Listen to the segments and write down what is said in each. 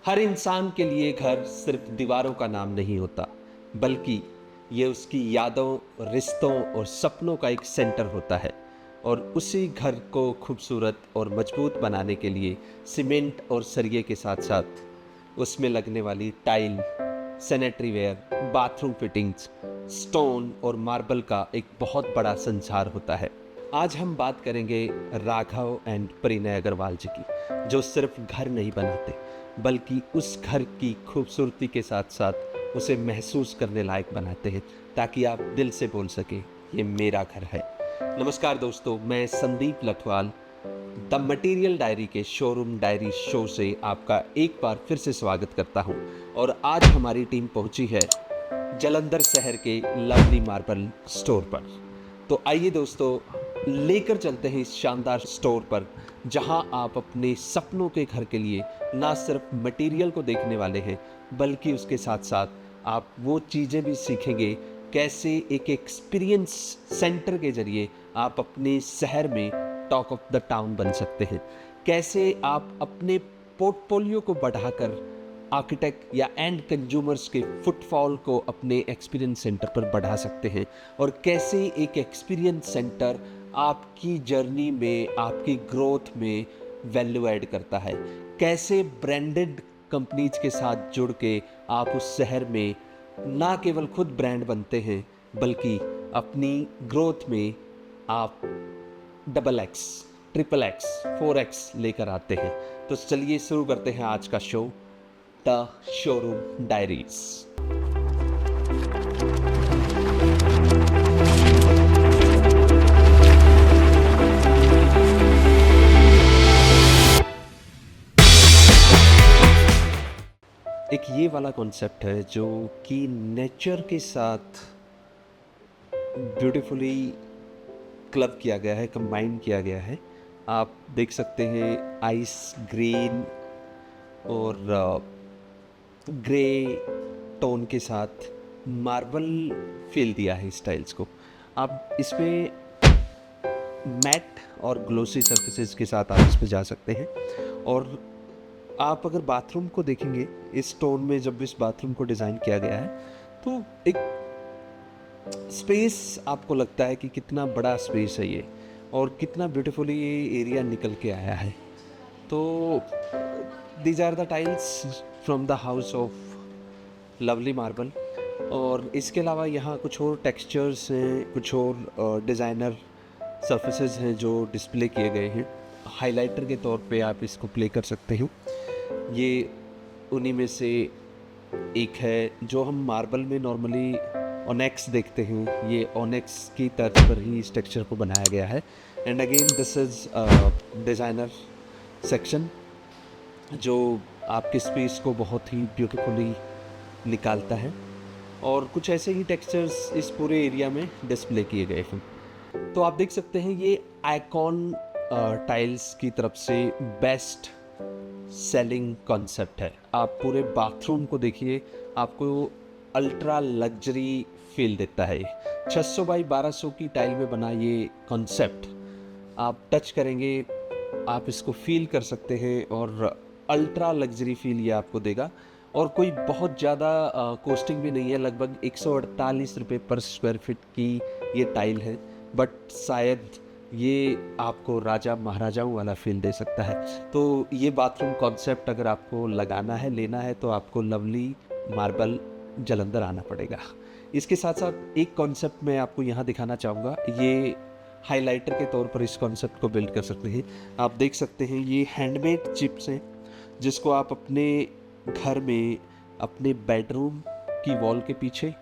हर इंसान के लिए घर सिर्फ दीवारों का नाम नहीं होता, बल्कि ये उसकी यादों, रिश्तों और सपनों का एक सेंटर होता है। और उसी घर को खूबसूरत और मजबूत बनाने के लिए सीमेंट और सरिये के साथ साथ उसमें लगने वाली tile, sanitary ware, bathroom fittings, stone और मार्बल का एक बहुत बड़ा संसार होता है। आज हम बात करेंगे राघव एंड परिणय अग्रवाल जी की, जो सिर्फ घर नहीं बनाते, बल्कि उस घर की खूबसूरती के साथ साथ उसे महसूस करने लायक बनाते हैं, ताकि आप दिल से बोल सके ये मेरा घर है। नमस्कार दोस्तों, मैं Sandeep Lakhwal the material diary के शोरूम डायरी शो से आपका एक बार फिर से स्वागत करता हूं। और आज हमारी टीम पहुंची है जलंधर शहर के लवली मार्बल स्टोर पर। तो आइए दोस्तों, लेकर चलते हैं इस शानदार स्टोर पर, जहां आप अपने सपनों के घर के लिए ना सिर्फ मटेरियल को देखने वाले हैं, बल्कि उसके साथ साथ आप वो चीज़ें भी सीखेंगे कैसे एक एक्सपीरियंस सेंटर के जरिए आप अपने शहर में टॉक ऑफ द टाउन बन सकते हैं। कैसे आप अपने पोर्टफोलियो को बढ़ाकर आर्किटेक्ट या एंड कंज्यूमर्स के फुटफॉल को अपने एक्सपीरियंस सेंटर पर बढ़ा सकते हैं, और कैसे एक एक्सपीरियंस सेंटर आपकी जर्नी में, आपकी ग्रोथ में वैल्यू ऐड करता है। कैसे ब्रांडेड कंपनीज के साथ जुड़ के आप उस शहर में ना केवल खुद ब्रांड बनते हैं, बल्कि अपनी ग्रोथ में आप double x, triple x, 4x लेकर आते हैं। तो चलिए शुरू करते हैं आज का शो, द शोरूम डायरीज। एक ये वाला कॉन्सेप्ट है जो कि नेचर के साथ ब्यूटीफुली क्लब किया गया है, कंबाइन किया गया है। आप देख सकते हैं आइस ग्रीन और ग्रे टोन के साथ मार्बल फील दिया है इस टाइल्स को। आप इसमें मैट और ग्लोसी सरफेसेस के साथ आप इस पे जा सकते हैं। और आप अगर बाथरूम को देखेंगे, इस टोन में जब इस बाथरूम को डिज़ाइन किया गया है, तो एक स्पेस आपको लगता है कि कितना बड़ा स्पेस है ये, और कितना ब्यूटीफुली ये एरिया निकल के आया है। तो these are the tiles from the house of lovely marble. और इसके अलावा यहाँ कुछ और टेक्सचर्स हैं, कुछ और डिज़ाइनर सरफेसेस हैं जो डिस्प्ले किए गए हैं। हाइलाइटर के तौर पे आप इसको प्ले कर सकते हो। ये उन्हीं में से एक है जो हम मार्बल में नॉर्मली ऑनेक्स देखते हैं। ये ऑनेक्स की तर्ज पर ही इस टेक्सचर को बनाया गया है। And again this is designer section, जो आपके स्पेस को बहुत ही ब्यूटीफुली निकालता है। और कुछ ऐसे ही टेक्सचर्स इस पूरे एरिया में डिस्प्ले किए गए हैं। तो आप देख सकते हैं ये आइकॉन टाइल्स की तरफ से बेस्ट सेलिंग कॉन्सेप्ट है। आप पूरे बाथरूम को देखिए, आपको अल्ट्रा लग्जरी फील देता है। 600 बाई 1200 की टाइल में बना ये कॉन्सेप्ट आप टच करेंगे, आप इसको फील कर सकते हैं, और अल्ट्रा लग्जरी फील ये आपको देगा। और कोई बहुत ज़्यादा कॉस्टिंग भी नहीं है, लगभग 148 रुपये पर स्क्वायर फीट की ये टाइल है। बट शायद ये आपको राजा महाराजाओं वाला फील दे सकता है। तो ये बाथरूम कॉन्सेप्ट अगर आपको लगाना है, लेना है, तो आपको लवली मार्बल जलंधर आना पड़ेगा। इसके साथ साथ एक कॉन्सेप्ट मैं आपको यहाँ दिखाना चाहूँगा। ये हाइलाइटर के तौर पर इस कॉन्सेप्ट को बिल्ड कर सकते हैं। आप देख सकते हैं ये हैंडमेड चिप्स हैं, जिसको आप अपने घर में, अपने बेडरूम की वॉल के पीछे,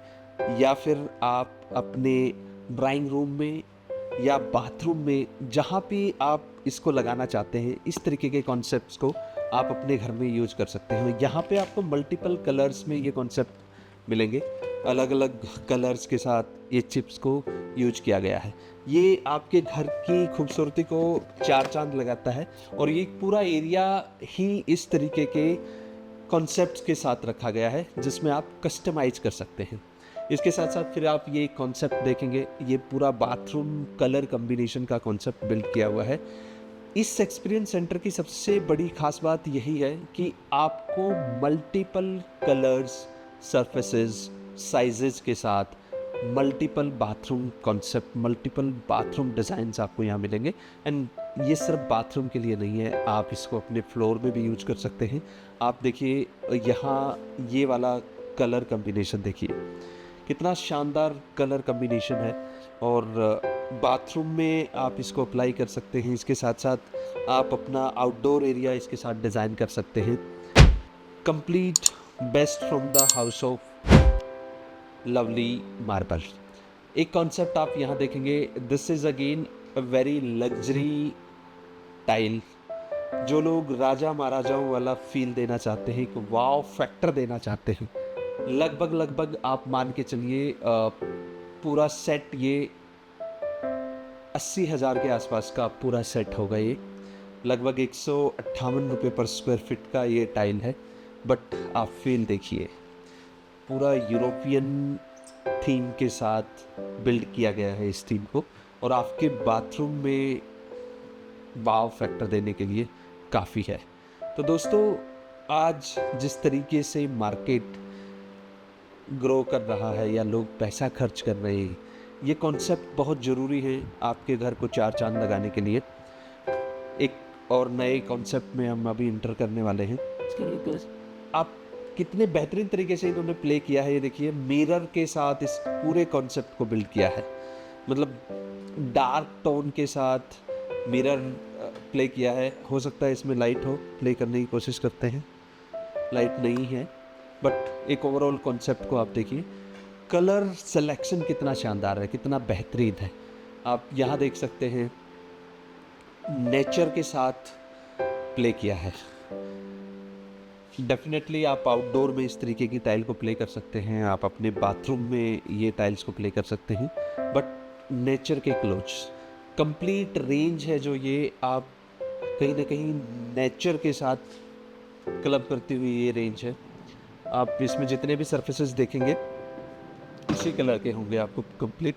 या फिर आप अपने ड्राइंग रूम में या बाथरूम में, जहाँ भी आप इसको लगाना चाहते हैं, इस तरीके के कॉन्सेप्ट्स को आप अपने घर में यूज कर सकते हैं। यहाँ पे आपको मल्टीपल कलर्स में ये कॉन्सेप्ट मिलेंगे। अलग अलग कलर्स के साथ ये चिप्स को यूज किया गया है। ये आपके घर की खूबसूरती को चार चांद लगाता है। और ये पूरा एरिया ही इस तरीके के कॉन्सेप्ट्स के साथ रखा गया है, जिसमें आप कस्टमाइज कर सकते हैं। इसके साथ साथ फिर आप ये कॉन्सेप्ट देखेंगे, ये पूरा बाथरूम कलर कॉम्बिनेशन का कॉन्सेप्ट बिल्ड किया हुआ है। इस एक्सपीरियंस सेंटर की सबसे बड़ी खास बात यही है कि आपको मल्टीपल कलर्स, सरफेसेस, साइजेस के साथ multiple bathroom concept, multiple bathroom designs आपको यहाँ मिलेंगे। एंड ये सिर्फ बाथरूम के लिए नहीं है, आप इसको अपने फ्लोर में भी यूज कर सकते हैं। आप देखिए यहाँ ये वाला कलर कम्बिनेशन देखिए, कितना शानदार कलर कम्बिनेशन है। और बाथरूम में आप इसको अप्लाई कर सकते हैं। इसके साथ साथ आप अपना आउटडोर एरिया इसके साथ डिज़ाइन कर सकते हैं। Complete best from the house of lovely marble. एक कॉन्सेप्ट आप यहाँ देखेंगे, this is again a very luxury tile. जो लोग राजा महाराजाओं वाला फील देना चाहते हैं, एक वाव फैक्टर देना चाहते हैं, लगभग आप मान के चलिए पूरा सेट ये 80,000 के आसपास का पूरा सेट होगा। ये लगभग 158 रुपये पर स्क्वायर फीट का ये टाइल है। बट आप फील देखिए, पूरा यूरोपियन थीम के साथ बिल्ड किया गया है इस थीम को, और आपके बाथरूम में वाव फैक्टर देने के लिए काफ़ी है। तो दोस्तों, आज जिस तरीके से मार्केट ग्रो कर रहा है या लोग पैसा खर्च कर रहे हैं, ये कॉन्सेप्ट बहुत ज़रूरी है आपके घर को चार चांद लगाने के लिए। एक और नए कॉन्सेप्ट में हम अभी इंटर करने वाले हैं। आप कितने बेहतरीन तरीके से इन्होंने प्ले किया है, ये देखिए, मिरर के साथ इस पूरे कॉन्सेप्ट को बिल्ड किया है। मतलब डार्क टोन के साथ मिरर प्ले किया है। हो सकता है इसमें लाइट हो, प्ले करने की कोशिश करते हैं। लाइट नहीं है, बट एक ओवरऑल कॉन्सेप्ट को आप देखिए। कलर सिलेक्शन कितना शानदार है, कितना बेहतरीन है। आप यहाँ देख सकते हैं, नेचर के साथ प्ले किया है। डेफिनेटली आप आउटडोर में इस तरीके की टाइल को प्ले कर सकते हैं, आप अपने बाथरूम में ये टाइल्स को प्ले कर सकते हैं, बट नेचर के क्लोज कंप्लीट रेंज है जो ये आप कहीं ना कहीं नेचर के साथ क्लब करती हुई ये रेंज है। आप इसमें जितने भी सरफेसेस देखेंगे इसी कलर के होंगे आपको complete.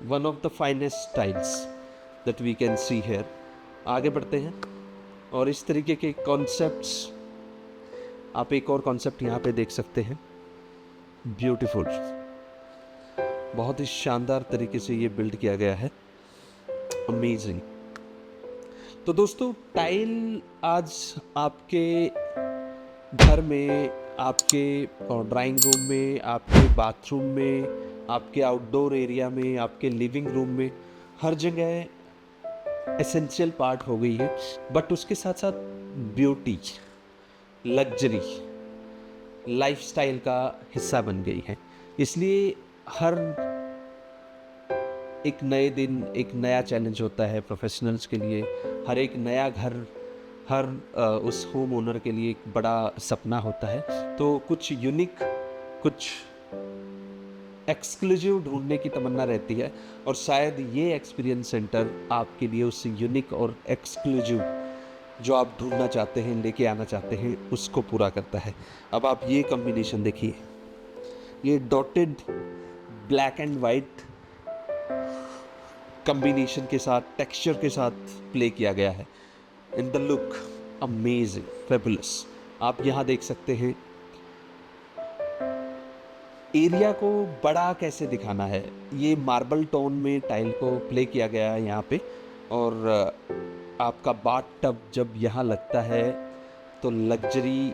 One of the finest tiles that we can see here. आगे बढ़ते हैं और इस तरीके के कॉन्सेप्ट्स, आप एक और कॉन्सेप्ट यहाँ पे देख सकते हैं, ब्यूटीफुल, बहुत ही शानदार तरीके से ये बिल्ड किया गया है, अमेजिंग। तो दोस्तों, टाइल आज आपके घर में, आपके ड्राइंग रूम में, आपके बाथरूम में, आपके आउटडोर एरिया में, आपके लिविंग रूम में, हर जगह एसेंशियल पार्ट हो गई है। बट उसके साथ साथ ब्यूटी, लग्जरी, लाइफस्टाइल का हिस्सा बन गई है। इसलिए हर एक नए दिन एक नया चैलेंज होता है प्रोफेशनल्स के लिए। हर एक नया घर, हर उस होम ओनर के लिए एक बड़ा सपना होता है। तो कुछ यूनिक, कुछ एक्सक्लूसिव ढूंढने की तमन्ना रहती है, और शायद ये एक्सपीरियंस सेंटर आपके लिए उस यूनिक और एक्सक्लूसिव जो आप ढूंढना चाहते हैं, लेके आना चाहते हैं, उसको पूरा करता है। अब आप ये कॉम्बिनेशन देखिए, ये dotted black and white combination के साथ, टेक्सचर के साथ प्ले किया गया है। In the look amazing, fabulous. आप यहाँ देख सकते हैं एरिया को बड़ा कैसे दिखाना है। ये मार्बल टोन में टाइल को प्ले किया गया है यहाँ पे, और आपका बाथ टब जब यहाँ लगता है तो लग्जरी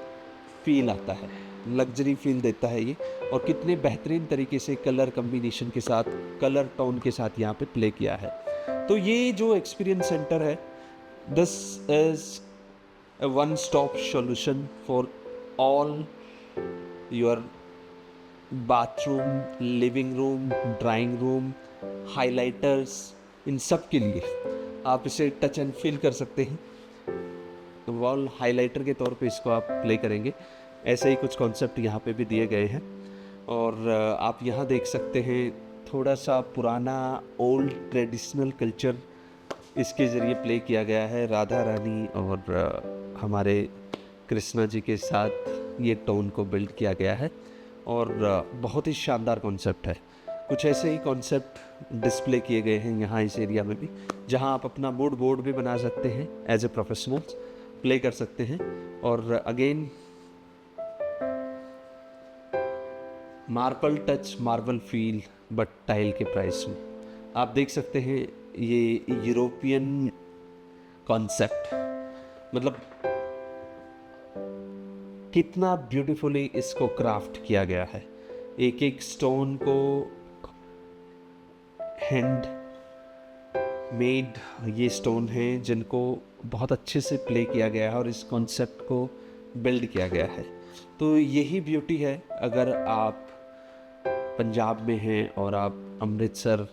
फील आता है, लग्जरी फील देता है ये। और कितने बेहतरीन तरीके से कलर कम्बिनेशन के साथ, कलर टोन के साथ यहाँ पे प्ले किया है। तो ये जो एक्सपीरियंस सेंटर है, this is a one-stop solution for all your bathroom, living room, drawing room, highlighters, इन सब के लिए आप इसे टच एंड फील कर सकते हैं। वॉल हाइलाइटर के तौर पे इसको आप प्ले करेंगे। ऐसे ही कुछ कॉन्सेप्ट यहाँ पे भी दिए गए हैं, और आप यहाँ देख सकते हैं थोड़ा सा पुराना ओल्ड ट्रेडिशनल कल्चर इसके ज़रिए प्ले किया गया है। राधा रानी और हमारे कृष्णा जी के साथ ये टोन को बिल्ड किया गया है, और बहुत ही शानदार कॉन्सेप्ट है। कुछ ऐसे ही कॉन्सेप्ट डिस्प्ले किए गए हैं यहाँ इस एरिया में भी, जहाँ आप अपना मूड बोर्ड भी बना सकते हैं, एज ए प्रोफेशनल्स प्ले कर सकते हैं। और again marble touch, marble feel, but tile के प्राइस में आप देख सकते हैं। ये यूरोपियन कॉन्सेप्ट, मतलब कितना ब्यूटीफुली इसको क्राफ्ट किया गया है। एक एक स्टोन को हैंड मेड ये स्टोन हैं जिनको बहुत अच्छे से प्ले किया गया है और इस कॉन्सेप्ट को बिल्ड किया गया है। तो यही ब्यूटी है। अगर आप पंजाब में हैं और आप अमृतसर,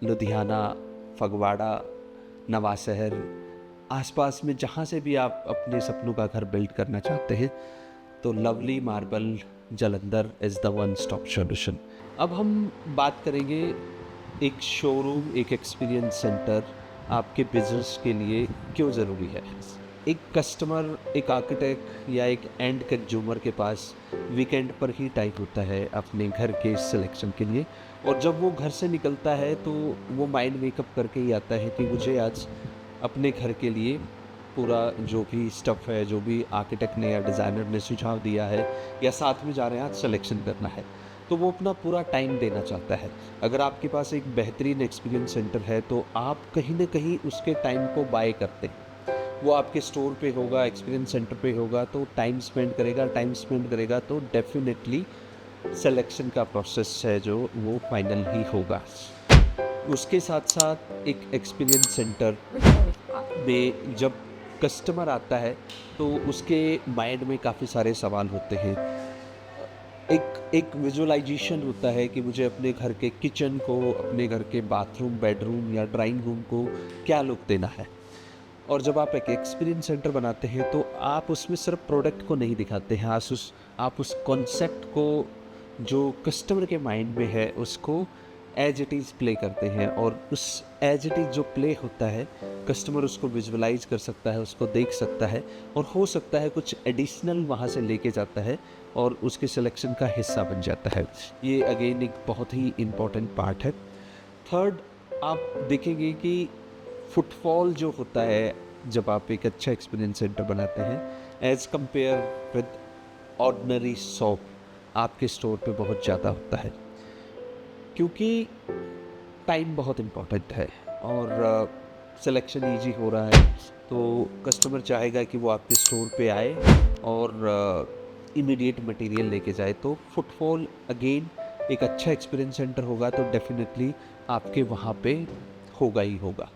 लुधियाना, फगवाड़ा, नवांशहर आसपास में जहाँ से भी आप अपने सपनों का घर बिल्ड करना चाहते हैं, तो lovely marble Jalandhar is the one stop solution. अब हम बात करेंगे एक शोरूम, एक एक्सपीरियंस सेंटर आपके बिजनेस के लिए क्यों ज़रूरी है। एक कस्टमर, एक आर्किटेक्ट या एक एंड कंज्यूमर के पास वीकेंड पर ही टाइम होता है अपने घर के सिलेक्शन के लिए, और जब वो घर से निकलता है तो वो माइंड मेकअप करके ही आता है कि मुझे आज अपने घर के लिए पूरा जो भी स्टफ़ है, जो भी आर्किटेक्ट ने या डिज़ाइनर ने सुझाव दिया है या साथ में जा रहे हैं आज सिलेक्शन करना है, तो वो अपना पूरा टाइम देना चाहता है। अगर आपके पास एक बेहतरीन एक्सपीरियंस सेंटर है तो आप कहीं ना कहीं उसके टाइम को बाय करते हैं। वो आपके स्टोर पे होगा, एक्सपीरियंस सेंटर पे होगा, तो टाइम स्पेंड करेगा तो डेफिनेटली सिलेक्शन का प्रोसेस है जो वो फाइनल ही होगा। उसके साथ साथ एक एक्सपीरियंस सेंटर में जब कस्टमर आता है तो उसके माइंड में काफ़ी सारे सवाल होते हैं। एक विजुअलाइजेशन होता है कि मुझे अपने घर के किचन को, अपने घर के बाथरूम, बेडरूम या ड्राइंग रूम को क्या लुक देना है। और जब आप एक एक्सपीरियंस सेंटर बनाते हैं तो आप उसमें सिर्फ प्रोडक्ट को नहीं दिखाते हैं, आप उस कॉन्सेप्ट को जो कस्टमर के माइंड में है उसको एज इट इज़ प्ले करते हैं। और उस एज इट इज़ जो प्ले होता है, कस्टमर उसको विजुअलाइज कर सकता है, उसको देख सकता है, और हो सकता है कुछ एडिशनल वहाँ से लेके जाता है और उसके सिलेक्शन का हिस्सा बन जाता है। ये अगेन एक बहुत ही इम्पॉर्टेंट पार्ट है। थर्ड, आप देखेंगे कि फुटफॉल जो होता है जब आप एक अच्छा एक्सपीरियंस सेंटर बनाते हैं, as compare with ordinary shop, आपके स्टोर पे बहुत ज़्यादा होता है, क्योंकि टाइम बहुत इम्पॉर्टेंट है और सिलेक्शन ईजी हो रहा है। तो कस्टमर चाहेगा कि वो आपके स्टोर पे आए और इमीडिएट मटेरियल लेके जाए। तो फुटफॉल अगेन एक अच्छा एक्सपीरियंस सेंटर होगा तो डेफिनेटली आपके वहाँ पे होगा ही होगा।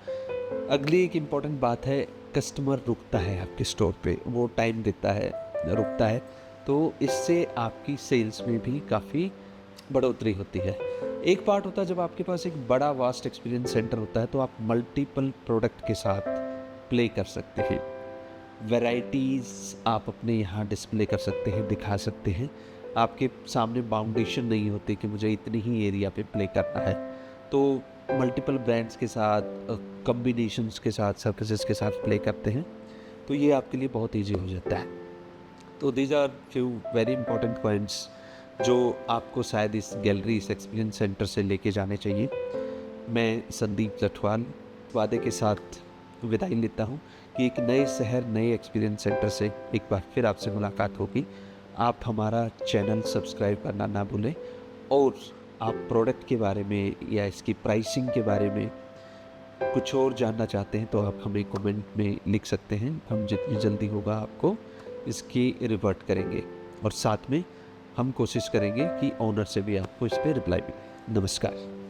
अगली एक इम्पॉर्टेंट बात है, कस्टमर रुकता है आपके स्टोर पे, वो टाइम देता है, रुकता है, तो इससे आपकी सेल्स में भी काफ़ी बढ़ोतरी होती है। एक पार्ट होता है जब आपके पास एक बड़ा वास्ट एक्सपीरियंस सेंटर होता है तो आप मल्टीपल प्रोडक्ट के साथ प्ले कर सकते हैं। वैरायटीज़ आप अपने यहाँ डिस्प्ले कर सकते हैं, दिखा सकते हैं। आपके सामने बाउंडेशन नहीं होती कि मुझे इतनी ही एरिया पे प्ले करना है, तो मल्टीपल ब्रांड्स के साथ, कॉम्बिनेशंस के साथ, सर्विसेज के साथ प्ले करते हैं, तो ये आपके लिए बहुत ईजी हो जाता है। तो these are few very important points जो आपको शायद इस गैलरी, इस एक्सपीरियंस सेंटर से लेके जाने चाहिए। मैं संदीप जठवाल वादे के साथ विदाई लेता हूँ कि एक नए शहर, नए एक्सपीरियंस सेंटर से एक बार फिर आपसे मुलाकात होगी। आप हमारा चैनल सब्सक्राइब करना ना भूलें, और आप प्रोडक्ट के बारे में या इसकी प्राइसिंग के बारे में कुछ और जानना चाहते हैं तो आप हमें कमेंट में लिख सकते हैं। हम जितनी जल्दी होगा आपको इसकी रिवर्ट करेंगे, और साथ में हम कोशिश करेंगे कि ऑनर से भी आपको इस पर रिप्लाई मिले। नमस्कार।